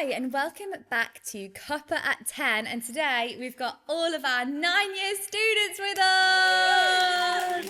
Hi, and welcome back to Copper at 10. And today we've got all of our 9-year students with us.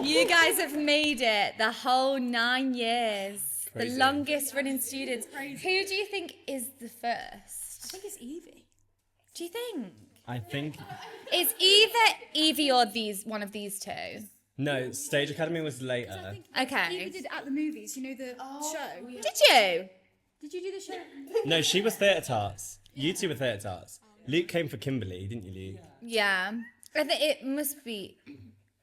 You guys have made it the whole 9 years. Crazy. The longest running students. Who do you think is the first? I think it's Evie. Do you think? I think... Is either Evie or one of these two? No, Stage Academy was later. Okay. Evie did At the Movies, you know the show? Yeah. Did you? Did you do the show? No, she was Theatre Tarts. You two were Theatre Tarts. Luke came for Kimberly, didn't you, Luke? Yeah. I think it must be...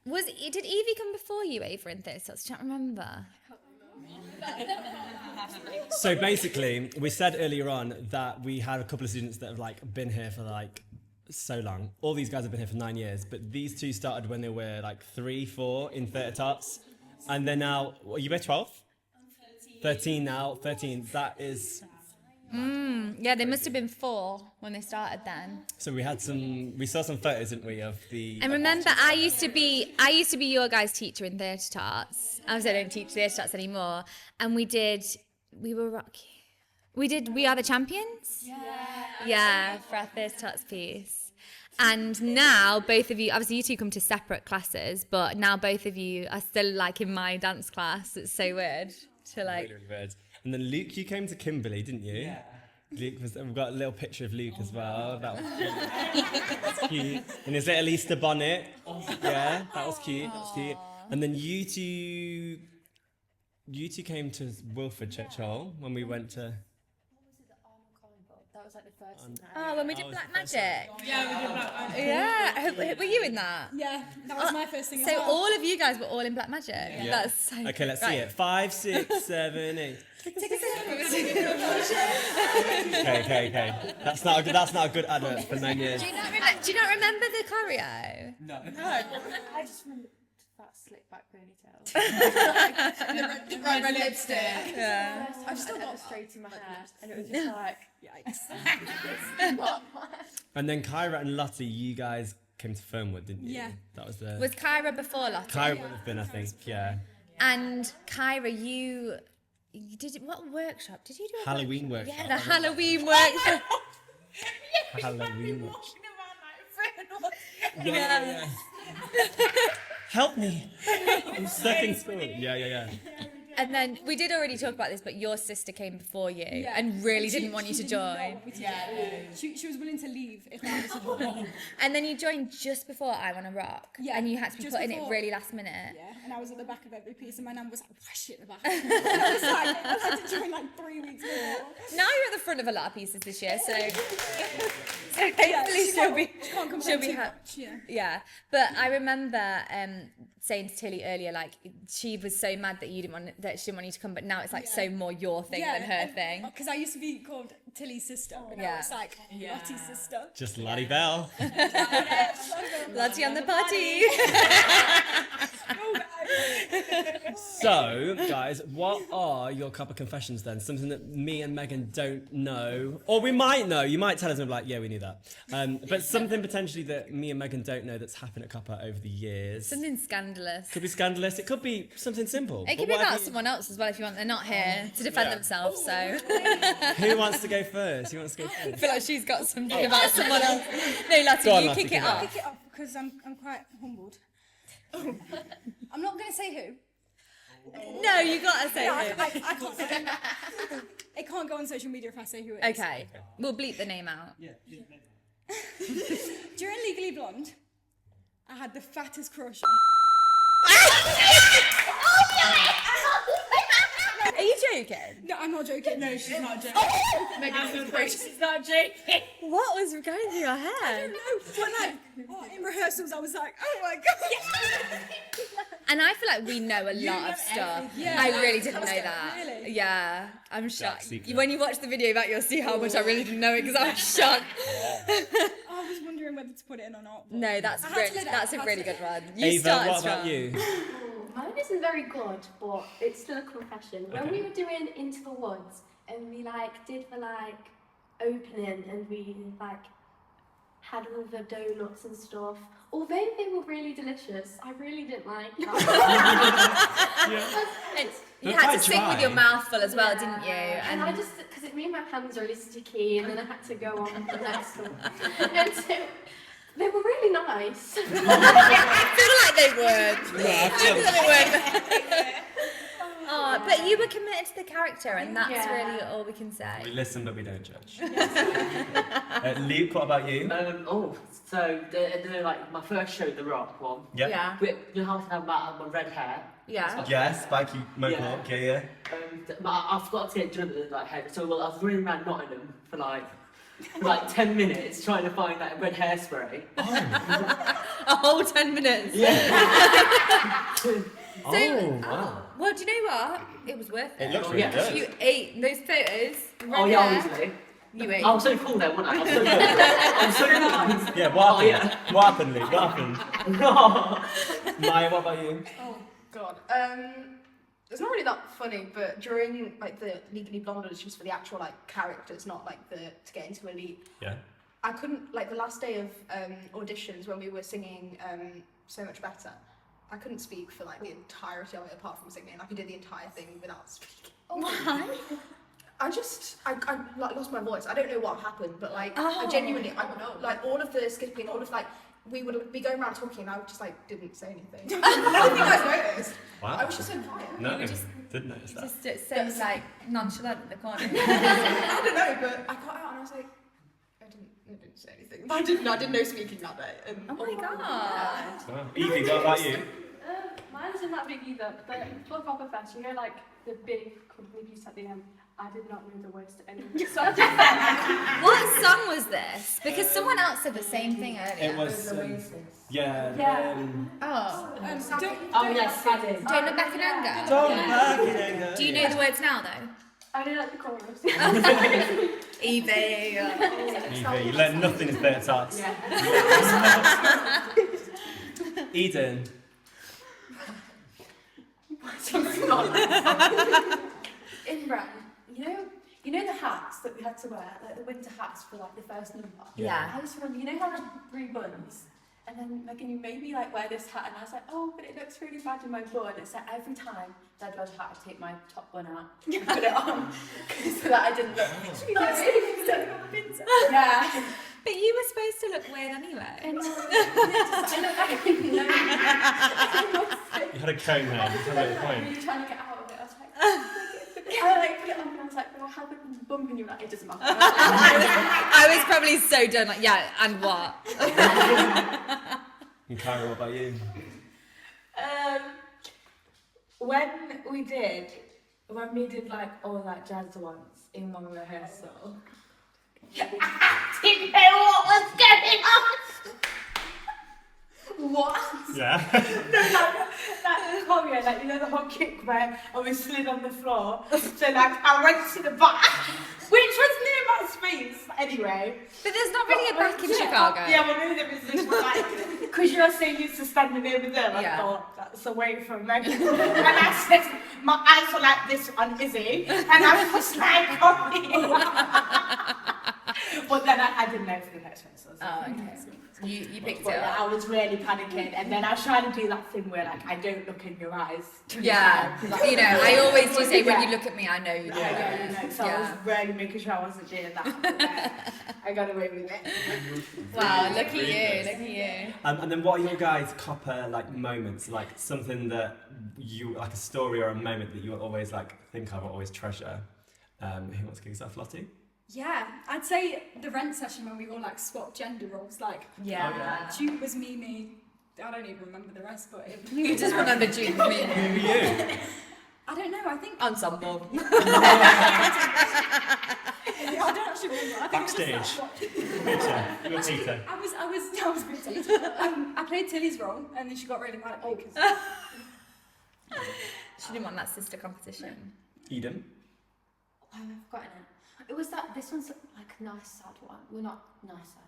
Did Evie come before you, Ava, in this? I can't remember. So basically, we said earlier on that we had a couple of students that have been here for so long. All these guys have been here for 9 years, but these two started when they were 3, 4 in Theatre Tarts, and they're now. What, you were 12? I'm 13 now. 13. That is. Yeah, they must have been 4 when they started then. So we saw some photos, didn't we, of the... And remember, I used to be your guys' teacher in Theatre Tarts. Obviously, I don't teach Theatre Tarts anymore. And we were Rocky. We did We Are the Champions? Yeah, for our Theatre Tarts piece. And now, both of you, obviously you two come to separate classes, but now both of you are still in my dance class. It's so weird to Really, really weird. And then Luke, you came to Kimberly, didn't you? Yeah. We've got a little picture of Luke as well. That was cute. That's cute. And his little Easter bonnet. Yeah, that was cute. That was cute. And then you two came to Wilford Church Hall when we went to... That was the first night. Oh, when we did Black Magic. Yeah, we did Black Magic. Yeah, were you in that? Yeah, that was my first thing. So all of you guys were all in Black Magic. Yeah. That's so okay, let's see it. 5, 6, 7, 8. Okay. That's not a good advert for 9 years. Do you not remember the choreo? No. I just remember that slick back ponytail. the red lipstick. Yeah. I've still got straight in my hair, and it was just yikes. And then Kyra and Lottie, you guys came to Fernwood, didn't you? Yeah. That was the... Was Kyra before Lottie? Kyra would have been, I think, yeah. And Kyra, you did what workshop? Did you do a Halloween workshop. Yeah, the Halloween workshop. Halloween workshop. Yeah. Help me. I'm stuck in school. Yeah. And then we did already talk about this, but your sister came before you and really didn't want you to join. She was willing to leave if I was to. And then you joined just before I Wanna Rock. Yeah. And you had to be put in it really last minute. Yeah, and I was at the back of every piece, and my nan was like, "Why shit in the back?" I had to join 3 weeks before. Now you're at the front of a lot of pieces this year, so hopefully she'll be happy. Yeah. But I remember saying to Tilly earlier, she was so mad that she didn't want you to come, but now it's so more your thing than her thing. Because I used to be called Tilly's sister, but now it's Lottie's sister. Just Lottie Bell. Lottie on the party. So, guys, what are your copper confessions then? Something that me and Megan don't know, or we might know. You might tell us and be like, yeah, we knew that. But something potentially that me and Megan don't know that's happened at Copper over the years. Something scandalous. Could be scandalous. It could be something simple. It could be about someone else as well if you want. They're not here to defend themselves, so. Who wants to go first? I feel like she's got something about someone else. No, Lottie, you kick it off. Kick it off because I'm quite humbled. I'm not going to say who. No, you gotta say who. I can't say who. It can't go on social media if I say who it is. Okay, we'll bleep the name out. Yeah. During Legally Blonde, I had the fattest crush on... Are you joking? No, I'm not joking. No, she's not joking. She's not joking. What was going through your head? No, but like in rehearsals, I was like, oh my god. And I feel like we know a lot of stuff. Yeah. I really didn't know that. Really? Yeah, I'm shocked. secret. When you watch the video back, you'll see how much I really didn't know it because I'm shocked. I was wondering whether to put it in or not. But No, that's I had to really, let it that's out, a I really had good one. You Ava, started what strong. about you? Mine isn't very good, but it's still a confession. When Okay. we were doing Into the Woods and we did the opening and we had all the donuts and stuff, although they were really delicious, I really didn't like them. You They're had to quite sing with dry. your mouth full as well, didn't you? And I just, because it made my hands really sticky and then I had to go on to the next one. And so they were really nice. I feel like they would. Yeah, I feel They would. Oh, but you were committed to the character, and that's Yeah. really all we can we say. listen, but we don't judge. Luke, what about you? My first show, the Rock one. Yeah. Yeah. You have to have my red hair. Yeah. Yes, spiky mohawk. Yeah. But I forgot to get done at the hair. So I was running around Nottingham for 10 minutes trying to find red hairspray. A whole 10 minutes. Oh, wow. Well, do you know what? It was worth it. It looks Oh, really yeah. good. You ate those photos. Oh yeah, obviously. You ate. I was so cool then, wasn't I? I was so nice. Yeah, what happened? Oh, yeah. What happened, Luke? What happened? Maya, what about you? Oh god. It's not really that funny, but during the Legally Blonde auditions for the actual characters, not to get into Elite, Yeah. I couldn't the last day of auditions when we were singing So Much Better. I couldn't speak for the entirety of it apart from singing. I did the entire thing without speaking. Why? I lost my voice. I don't know what happened, but I genuinely, all of the skipping, all of we would be going around talking, and I just didn't say anything. I don't think you guys noticed. Wow. I was just so quiet. No, didn't notice that. Just so nonchalant in the corner. I don't know, but I got out and I was like, I didn't say anything. I didn't know speaking that day. And Oh my god. Wow. Evie, what about you? Mine isn't that big either, but for Proper Fest, the big company piece at the end, I did not know the words to any of it. So I just What song was this? Because someone else said the same thing earlier. It was. Yeah. Yeah. Oh. Yes, I did. Don't look back in anger. Don't back in anger. Do you know the words now though? I did like the chorus. Evie. Evie, you learn nothing in theatre arts. Eden. In Ren, you know the hats that we had to wear, the winter hats for the first number. Yeah. I just remember, how there's 3 buttons, and then Megan, you made me wear this hat, and I was like, oh, but it looks really bad in my bun. It's every time that I'd wear the hat, I'd take my top bun out and put it on, so that I didn't look. Yeah. But you were supposed to look weird anyway. I You had a cone there. You had a point. really trying to get out of it. I was like, I put it on, and I was like, well, I have a bump, and you were like, it doesn't matter. I was probably so done. And what? And Kyra, what about you? When we did all jazz ones in one rehearsal, I didn't know what was going on. What? Yeah. That choreo, the whole kick where I was slid on the floor. So I went to the back, which was near my space anyway. But there's not really a back in Chicago. Yeah, well, maybe there was this because you're so used to standing over there. I Yeah. thought that's away from Megan. And I said, my eyes were like this on Izzy, and I was like, but then I didn't know for the next one. So Oh, okay. You picked but it I up. was really panicking, and then I was trying to do that thing where I don't look in your eyes. Yeah. I always do say when you look at me, I know you do. So I was really making sure I wasn't doing that. But, I got away with it. Wow, look at you, look at you. And then what are your guys' copper moments? Something that you a story or a moment that you always think of or always treasure. Who wants to kick us off, Lottie? Yeah, I'd say the rent session when we all swapped gender roles. Yeah. Jude was me. I don't even remember the rest, but You just remember June. Who are you? I don't know. I think Ensemble. I don't actually remember. I think Backstage. It was just, Peter, you're Peter. I was pretty. I played Tilly's role, and then she got really mad at me because She didn't want that sister competition. Eden. Oh, I've forgotten it. It was that. This one's like a nice sad one. Well, not nice sad.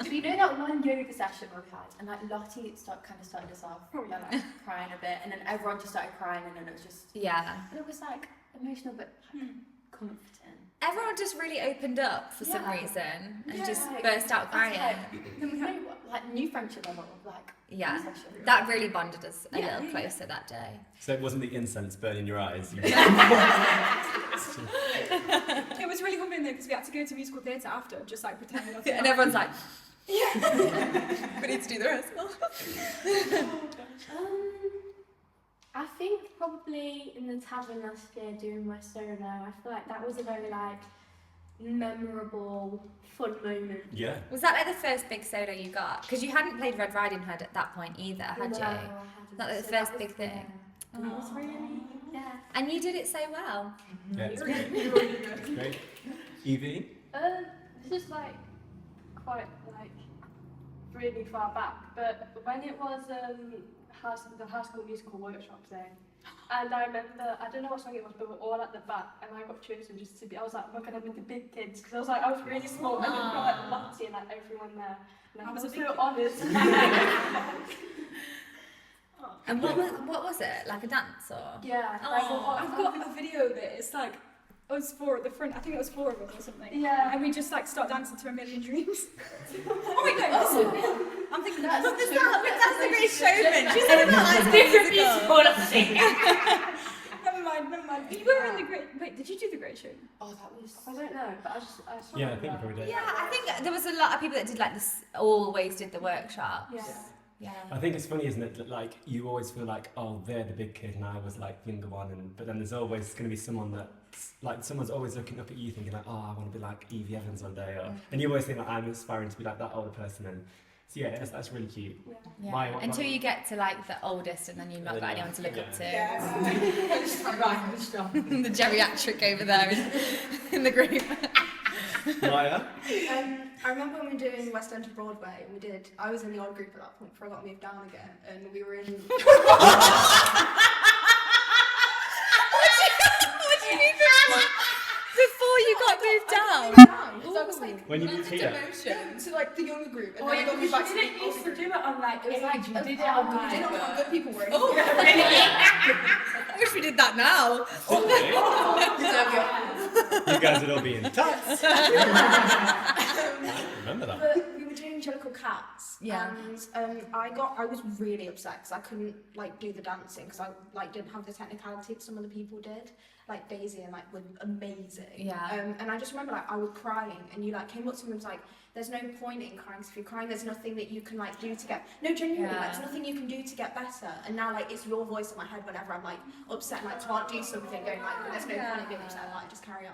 So you know that one yoga session we had, and like Lottie kind of started us off by like crying a bit, and then everyone just started crying, and then it was just Yeah. it was like emotional but like, comforting. Everyone just really opened up for some reason and just like, burst out crying. Then we had like new friendship level of like Yeah, new session. that really bonded us a little closer that day. So it wasn't the incense burning your eyes. it was really humbling though because we had to go to musical theatre after, just like pretending nothing. And everyone's like, we need to do the rehearsal. I think probably in the tavern last year doing my solo, I feel like that was a very like memorable, fun moment. Yeah. Was that like the first big solo you got? Because you hadn't played Red Riding Hood at that point either, had No, you? I hadn't. Not the So first that big was, thing. And it was really, And you did it so well. Yeah, it's great. It's great. Evie? This is like quite like really far back, but when it was the High School Musical workshop thing, and I remember, I don't know what song it was, but we're all at the back, and I got chosen just to be, I was like, we're gonna be the big kids, because I was really small, and we've got like Lottie and like everyone there, and I was so honoured. And what was it? Like a dance or? Yeah. I've got a video of it. It's like us four at the front. I think it was 4 of us or something. Yeah. And we just like start dancing to A Million Dreams. Oh wait, no. I'm thinking that's a great showman. She said about like Different musical. Never mind. You were in the Great. Wait, did you do the Great Show? Oh, that was. I don't know, but I saw Yeah, I think you probably did. Yeah, I think there was a lot of people that did like this. Always did the workshops. Yeah. Yeah. I think it's funny, isn't it, that like you always feel like, oh, they're the big kid and I was like younger one, but then there's always going to be someone that's like, someone's always looking up at you thinking like, oh, I want to be like Evie Evans one day, and you always think like, I'm aspiring to be like that older person, and so yeah, that's really cute. Yeah. Until you get to like the oldest, and then you've not got anyone to look up to. The geriatric over there in the group. Maya? I remember when we were doing West End to Broadway, I was in the odd group at that point before I got moved down again, and we were in... What do you mean before you got moved down? So I was like, When you moved here? to like the younger group, and then I got moved back to the older group. do it on like It was like, you did it I on did it when how good people were. I wish we did that now. You guys would all be in tucks. Remember that? But we were doing Jellicle Cats, Yeah. and I was really upset because I couldn't like do the dancing because I like didn't have the technicality that some other people did. Like Daisy and like were amazing. Yeah. And I just remember like I was crying, and you like came up to me and was like, "There's no point in crying. 'Cause if you're crying, there's nothing that you can like do to get genuinely like there's nothing you can do to get better." And now like it's your voice in my head whenever I'm like upset and like can't do something, going like, "There's no point in being upset. Like just carry on."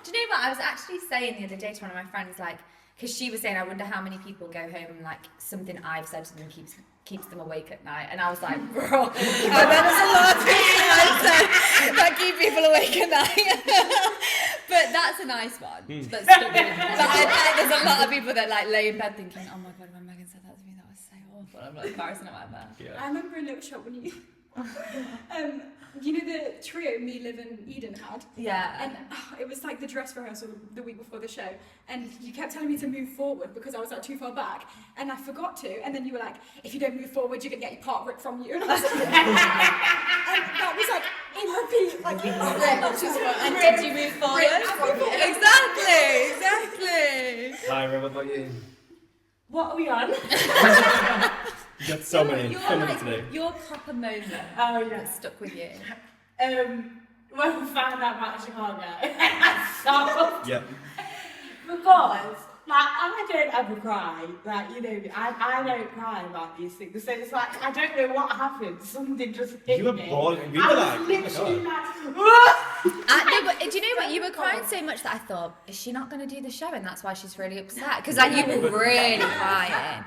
Do you know what? I was actually saying the other day to one of my friends, like, because she was saying, I wonder how many people go home and like something I've said to them keeps them awake at night. And I was like, bro, I bet there's a lot of things I've said that keep people awake at night. But that's a nice one. But still, but I bet there's a lot of people that like lay in bed thinking, oh my god, when Megan said that to me, that was so awful. I'm like embarrassing or whatever. Yeah. I remember in Little Shop when you, you know the trio me, Liv and Eden had? Yeah. And it was like the dress rehearsal the week before the show, and you kept telling me to move forward because I was like too far back, and I forgot to, and then you were like, if you don't move forward, you're gonna get your part ripped from you, and I was like, and that was like in repeat, like in And did you move forward? Exactly. Ira, what about you? What are we on? You got so many to do. Your proper moment Oh yeah. that stuck with you. When we found out about Chicago, so Yep. because like I don't ever cry, like you know, I don't cry about these things. So it's like I don't know what happened. Something just hit You were me. bawling. We were I was like, oh my literally God. like, No, but do you know what? You were crying so much that I thought, is she not going to do the show? And that's why she's really upset. Because like, you were really crying.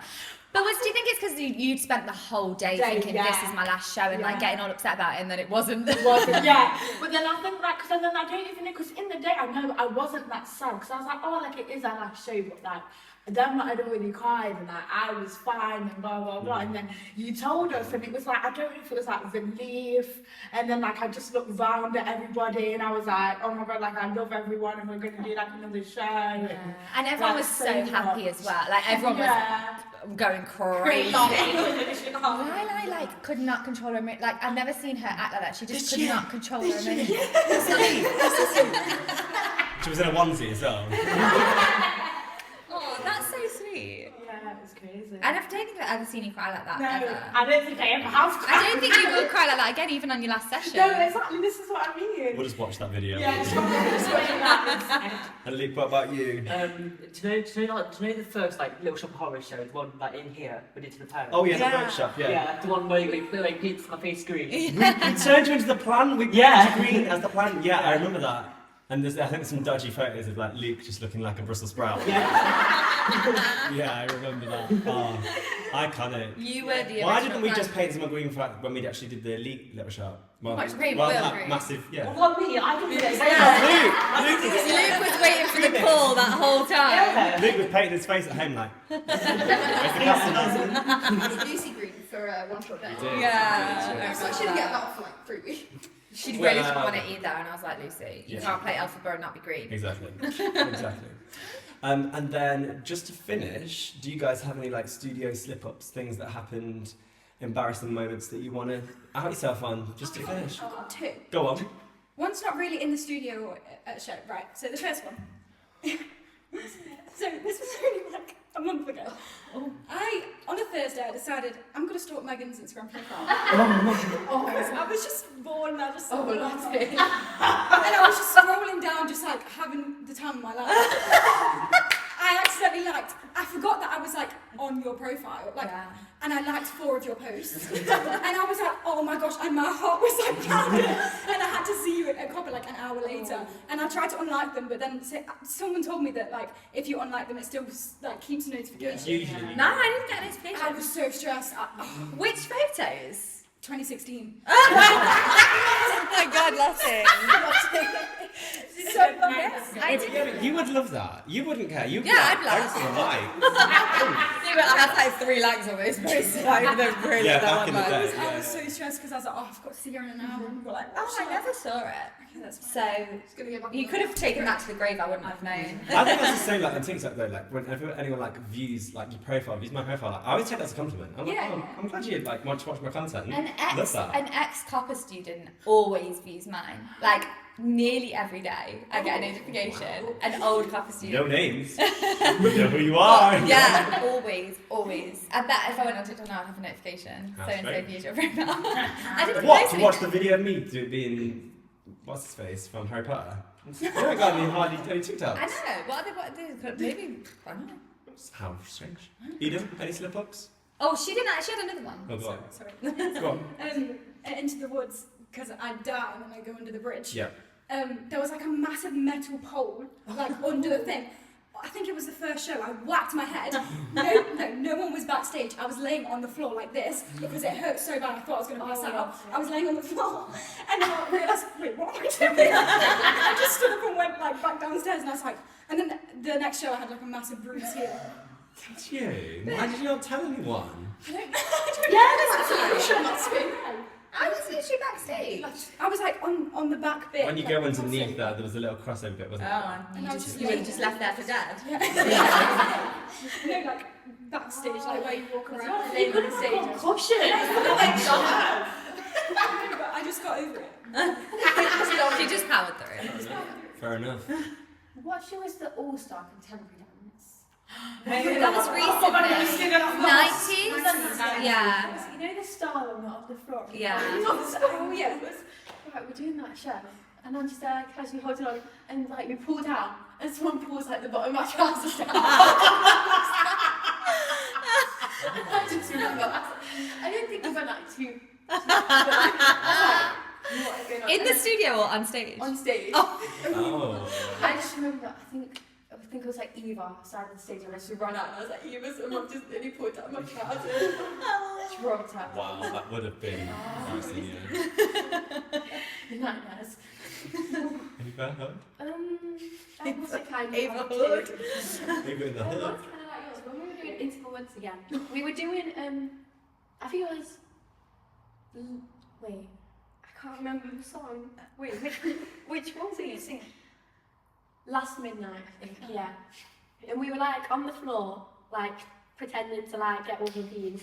But do you think it's because you'd spent the whole day thinking this is my last show and like getting all upset about it, and then it wasn't? It wasn't, yeah. But then I think like, because then I don't even know, because in the day I know I wasn't that sad, because I was like, oh, like it is our last show, but like, then I'd already cried and like I was fine and blah blah blah, and then you told us and it was like, I don't know if it was like relief, and then like I just looked round at everybody and I was like, oh my god, like I love everyone and we're gonna do like another show. And everyone was so happy as well. Like everyone was going crazy. Lila like could not control her emotions. Like I've never seen her act like that. She just could not control her emotions. She was in a onesie as well. Oh, that's so sweet. Yeah, it was crazy. And I don't think I've ever seen you cry like that. No, Ever. I don't think I ever have cried. I don't think you will cry like that again, even on your last session. No, exactly, this is what I mean. We'll just watch that video. Yeah, just watching that. And Luke, what about you? Do you know the first like Little Shop of Horrors show, the one like in here, but into the parents? Oh yeah, the workshop, Yeah, the one where you put like pizza on my face green. We turned you into the plan. We green as the plan. Yeah, I remember that. And I think there's some dodgy photos of like Luke just looking like a Brussels sprout. Yeah, I remember that. Oh, iconic. You were the original. Why didn't we plan. just paint some green for when we actually did the elite Little Shop? Well, Green, massive, yeah. What me? I didn't do Luke was waiting for the call that whole time. Luke was painting his face at home like. Where's the customer? Lucy Green for one short day. Yeah. So I should get that for like 3 weeks. She really didn't want it either, and I was like, Lucy, you can't play Alphabet and not be green. Exactly. And then just to finish, do you guys have any like studio slip-ups, things that happened, embarrassing moments that you want to out yourself on, just to finish? I've got 2. Go on. One's not really in the studio or at a show, right? So the first one. So this was only like a month ago. On a Thursday, I decided I'm going to stalk Megan's Instagram profile. I was just bored and I just saw and I was just scrolling down, just like having the time of my life. I accidentally I forgot that I was like on your profile, and I liked 4 of your posts. And I was like, oh my gosh, and my heart was like pounding. And I had to see you at Copper like an hour later. And I tried to unlike them, but then someone told me that like if you unlike them, it still like keeps a notification. Usually. No, I didn't get a notification. I was so stressed. Which photos? 2016. Oh my god, Lottie. So funny. You would love that. You wouldn't care. You'd I'd like post and like. Yeah, but I had like 3 likes on those posts. Like, they're really Yeah, that back in the one day. I was so stressed because I was like, oh, I've got to see her in an hour. And we're like, Oh, I never saw it. So you could have taken that to the grave. I wouldn't have known. I think that's the same like on TikTok though. Like whenever anyone like views like your profile, views my profile, like, I always take that as a compliment. I'm like, oh, I'm glad you like want to watch my content. Love that. An ex-copper student always views mine. Like nearly every day, I get a notification. An old copper student. No names. You know who you are. Yeah, always. I bet if I went on TikTok now, I'd have a notification. That's So and so great. viewed your profile. I didn't What? post To it. watch the video of me being what's his face from Harry Potter? You haven't got any hardly any TikToks. I know. What are they? Maybe. I don't know. How strange. Eden, any slip-ups? Oh, she didn't. She had another one. Oh, go on. Sorry. Go on. Into the woods because I die and then I go under the bridge. Yeah. There was like a massive metal pole like under the thing. I think it was the first show. I whacked my head. No one was backstage. I was laying on the floor like this because it hurt so bad. I thought I was going to pass out. I was laying on the floor and then I realised, wait, what am I doing? I just stood up and went like back downstairs and I was like, and then the next show I had like a massive bruise here. Did you? Why did you not tell anyone? I don't know. That's good. I was literally backstage. I was like on the back bit. When you go underneath there was a little crossover bit, wasn't there? And you were just left there for dead. No, like backstage, like where you walk around. You could have gone caution. I just got over it. She just powered through. Fair enough. What show is the All-Star Contemporary Dance? That was recently. 90s? Yeah. You know the star on the floor? Yeah. Oh yeah. Right, we're doing that show, and I'm just there casually holding on, and like we pull down, and someone pulls like the bottom of my trousers down. I just remember. I don't think we went like too. What is going on? In the studio or on stage? On stage. Oh. I just remember. I think think it was like Eva side of the stage, and I just ran out and I was like, Eva, someone just nearly pulled down my trousers. Dropped out. Wow, that would have been embarrassing, yeah. Nightmares. Eva Hood? That was a kind of Eva hard Hood. too. Eva in the Well, hood. that's kind of like yours. When we were doing Into the Woods again, we were doing, I think it was, wait, I can't remember the song. Wait, which one was it? Sing it. Last Midnight, I think, yeah. And we were like on the floor, like pretending to like get all the beans.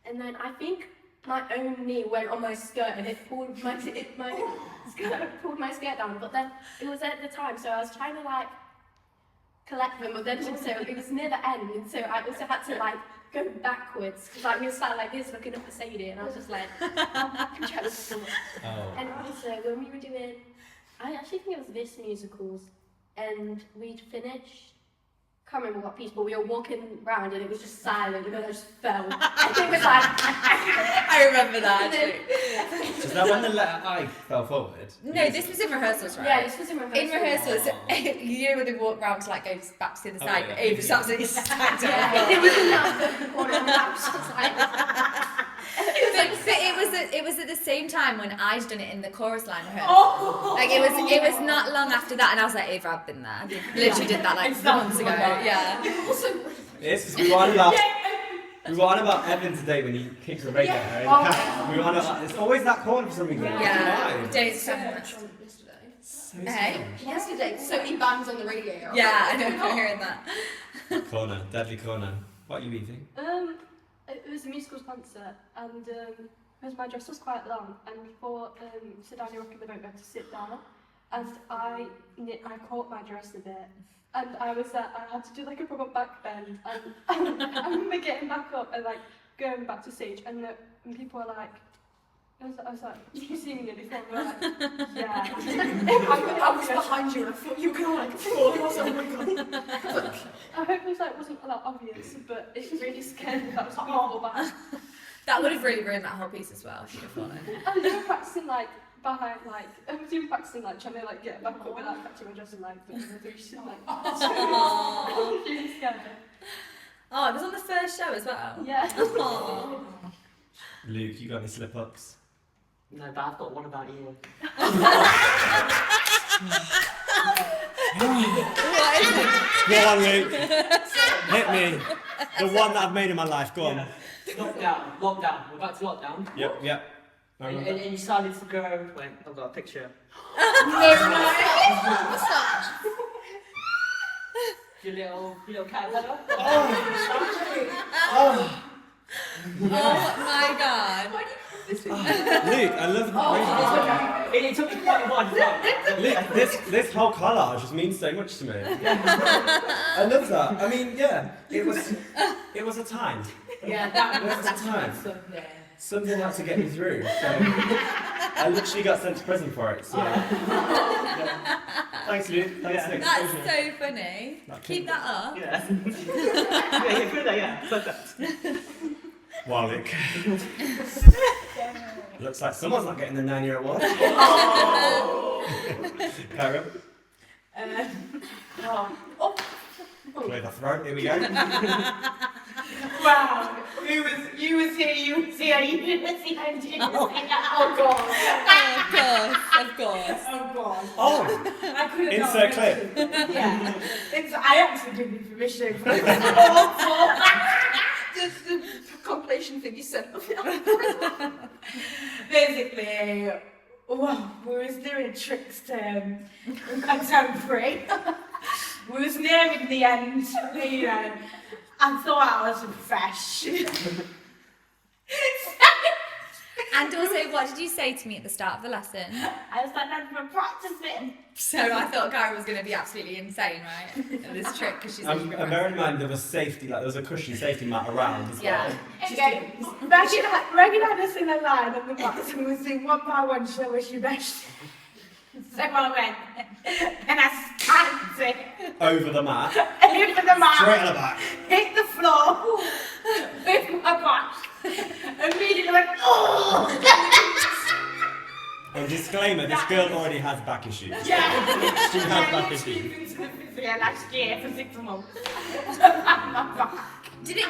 And then I think my own knee went on my skirt and it pulled my skirt down. But then it was at the time, so I was trying to like collect them, but then also it was near the end, and so I also had to like go backwards because like we were sat like this looking up at Sadie, and I was just like, I'm jealous. Oh. And also when we were doing, I actually think it was this musicals, and we'd finished. Can't remember what piece, but we were walking around and it was just silent, and then I just fell. And it was like, I remember that. Is that when the letter I fell forward? No, this was in rehearsals, right? yeah, this was in rehearsal. In rehearsals, you know when they walk round to like go back to the other Oh, side, yeah. but Ava just absolutely stacked up. Yeah, it was in that corner and I was just like, It was at the same time when I'd done it in the chorus line rehearsal. Like it was not long after that, and I was like, Ava, I've been there. I literally did that like months ago. Yeah. Yes, we were on about Evan today when he kicks the radio. Right? We were on about, it's always that corner for some reason. Yeah. Why? Don't stand much. So Hey. Yesterday, so many bangs on the radio. Yeah, I know. I'm hearing that. Corner, deadly corner. What are you eating? it was a musical concert, and because my dress was quite long, and before sit down, you're rocking the boat, we had to sit down, and I caught my dress a bit, and I had to do like a proper back bend, and I remember getting back up and like going back to stage, and people were like, I was like, did you see me nearly fall? And they were like, yeah. I was behind you and I thought you were going to like fall. I was like, oh my god. I hope it wasn't that obvious, but it really scared me that I was going to fall back. That would have really ruined that whole piece as well. If you'd have fallen. And they were practicing like behind, like I was even practicing like trying to like get back up without catching my dress and like doing the three shit like. Aww. Really scared. Oh, it was on the first show as well. Yeah. Aww. Luke, you got any slip-ups? No, but I've got one about you. What is it? Go on, Luke. Hit me. The one that I've made in my life. Go on. Lockdown. We're back to lockdown. Yep. I And remember. you decided to go. Wait, I've got a picture. Your little caterpillar. Oh my god. Luke, I love the It took me quite a while. Luke, this whole collage just means so much to me. I love that. I mean, yeah, it was a time. Yeah, that was that's time. Sunday. Something had to get me through. So I literally got sent to prison for it. So. Yeah. Thanks, Luke. Thanks, Nick. That's so funny. Keep that up. Yeah. Yeah. Perfect. Wow, Luke. Looks like someone's not getting the 9-year award. Karen, clear the throat. Here we go. Wow, you was here, you didn't see anything. Oh god. Of course. Oh god. Oh, I couldn't insert clip. Yeah. I actually give you permission. Just the compilation thing you sent me. Basically, well, we was doing tricks to contemporary. We was nearing the end, you know. I thought I was fresh. And also, what did you say to me at the start of the lesson? I was like, I've been practicing. So I thought Karen was going to be absolutely insane, right? At this trick, because she's And bear in mind there was safety, like there was a cushy safety mat around as well. Okay, Megan had us in a line on the box and we was doing one by one, show us your best. So I went, and I stamped it Over the mat. over the mat, Straight at the back. hit the floor with my back, immediately went, oh! And disclaimer, this girl already has back issues. Yeah. She has back issues. Last year for 6 months. Did it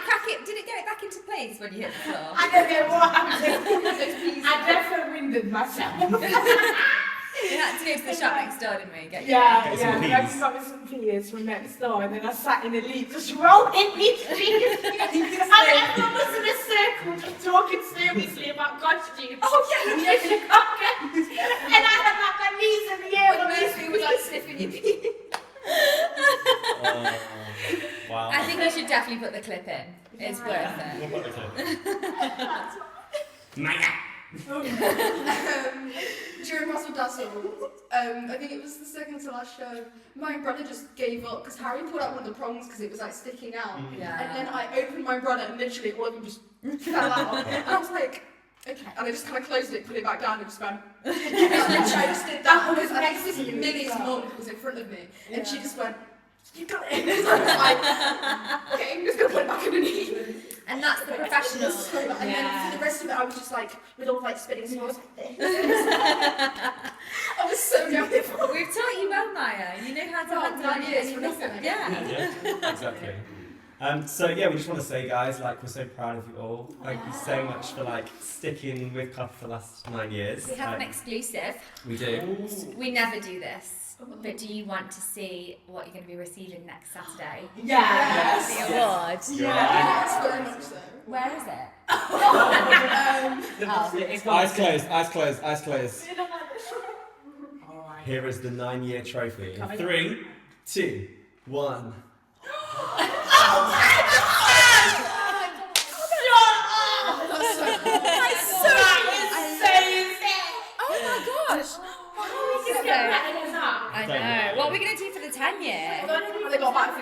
get back into place when you hit the floor? I don't know what happened. I definitely winded myself. We had to go to the shop next door, didn't we? Yeah, Get some yeah. I peas. just got me some peas from next door, and then I sat in the lead just rolling these peas. And everyone was in a circle just talking seriously about costumes. Oh yeah, and I had like my knees in the air. When most people was like sniffing your pee. Wow. I think you should definitely put the clip in. It's worth it. We'll put the clip. During Russell Dazzle, I think it was the second to last show, my umbrella just gave up because Harry pulled out one of the prongs because it was like sticking out. Yeah. And then I opened my umbrella and literally all of them just fell out. And I was like, okay. And I just kind of closed it, put it back down and just went. And I just did that because I think this is Millie's mum who was in front of me. And she just went, you got it. And I was like, okay, I'm just going to put it back underneath. And that's the professional. And then for the rest of it, I was just like, with all like spinning smiles like this. I was so beautiful. We've taught you well, Maya. You know how to handle 9 years for nothing. Yeah. Yeah, exactly. So yeah, we just want to say, guys, like we're so proud of you all. Thank you so much for like sticking with Cup for the last 9 years. We have an exclusive. We do. We never do this. But do you want to see what you're going to be receiving next Saturday? Yes. The award. Yes, very much so. Where is it? Eyes closed. Eyes closed. Eyes closed. Here is the 9-year trophy. In 3, 2, 1. I know. What are we going to do for the 10 year? They got back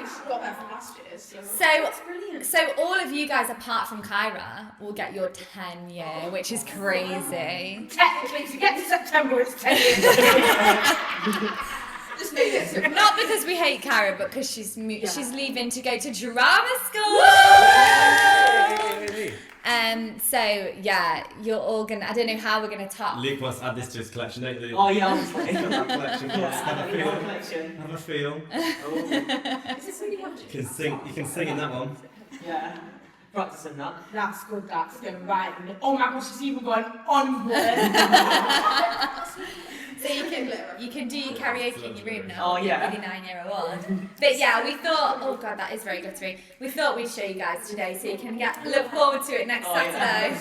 from last year. So all of you guys, apart from Kyra, will get your 10 year, which is crazy. Technically, to get to September, it's 10 years. Just made it. Not because we hate Kyra, but because she's leaving to go to drama school. So yeah, you're all gonna. I don't know how we're gonna top. Luke wants to add this to his collection, don't you? Oh yeah, honestly. That collection. Have a feel. Collection. Have a feel. Is this really hard? You can sing. You can sing in that one. Yeah. Practicing that. That's good, that's going right. Oh my gosh, she's even going onward. So you can do your karaoke in your room now. Oh, yeah. With your 9-year award. But yeah, we thought. Oh god, that is very glittery. We thought we'd show you guys today, so you can look forward to it next Saturday.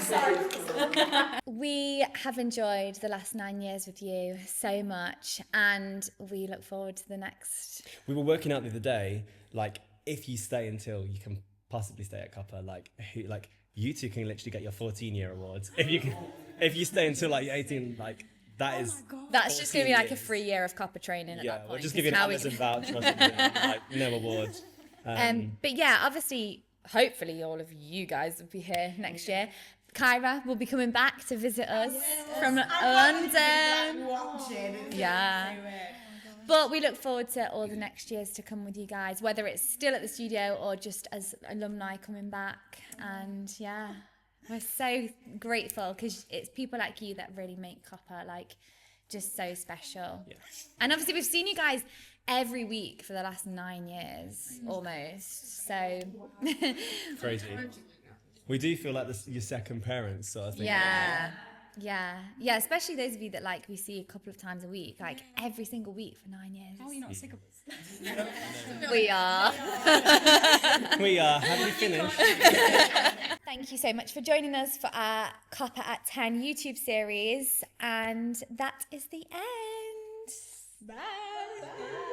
We have enjoyed the last 9 years with you so much, and we look forward to the next. We were working out the other day, like if you stay until you can possibly stay at Cuppa, like you two can literally get your 14-year awards. If you stay until like you're 18, like that is. That's just going to be like a years. free year of copper training at Yeah, that point. we'll just give you an Amazon voucher or something, like no awards. But yeah, obviously, hopefully all of you guys will be here next year. Kyra will be coming back to visit us from London. Yeah. But we look forward to all the next years to come with you guys, whether it's still at the studio or just as alumni coming back. And yeah, we're so grateful because it's people like you that really make Copper like just so special. Yes. And obviously we've seen you guys every week for the last 9 years almost. So Crazy. We do feel like your second parents, so I think. Yeah, especially those of you that like we see a couple of times a week, like every single week for 9 years. Oh, you're not sick of us? We are. We are. Have you finished? Thank you so much for joining us for our Copper at 10 YouTube series, and that is the end. Bye.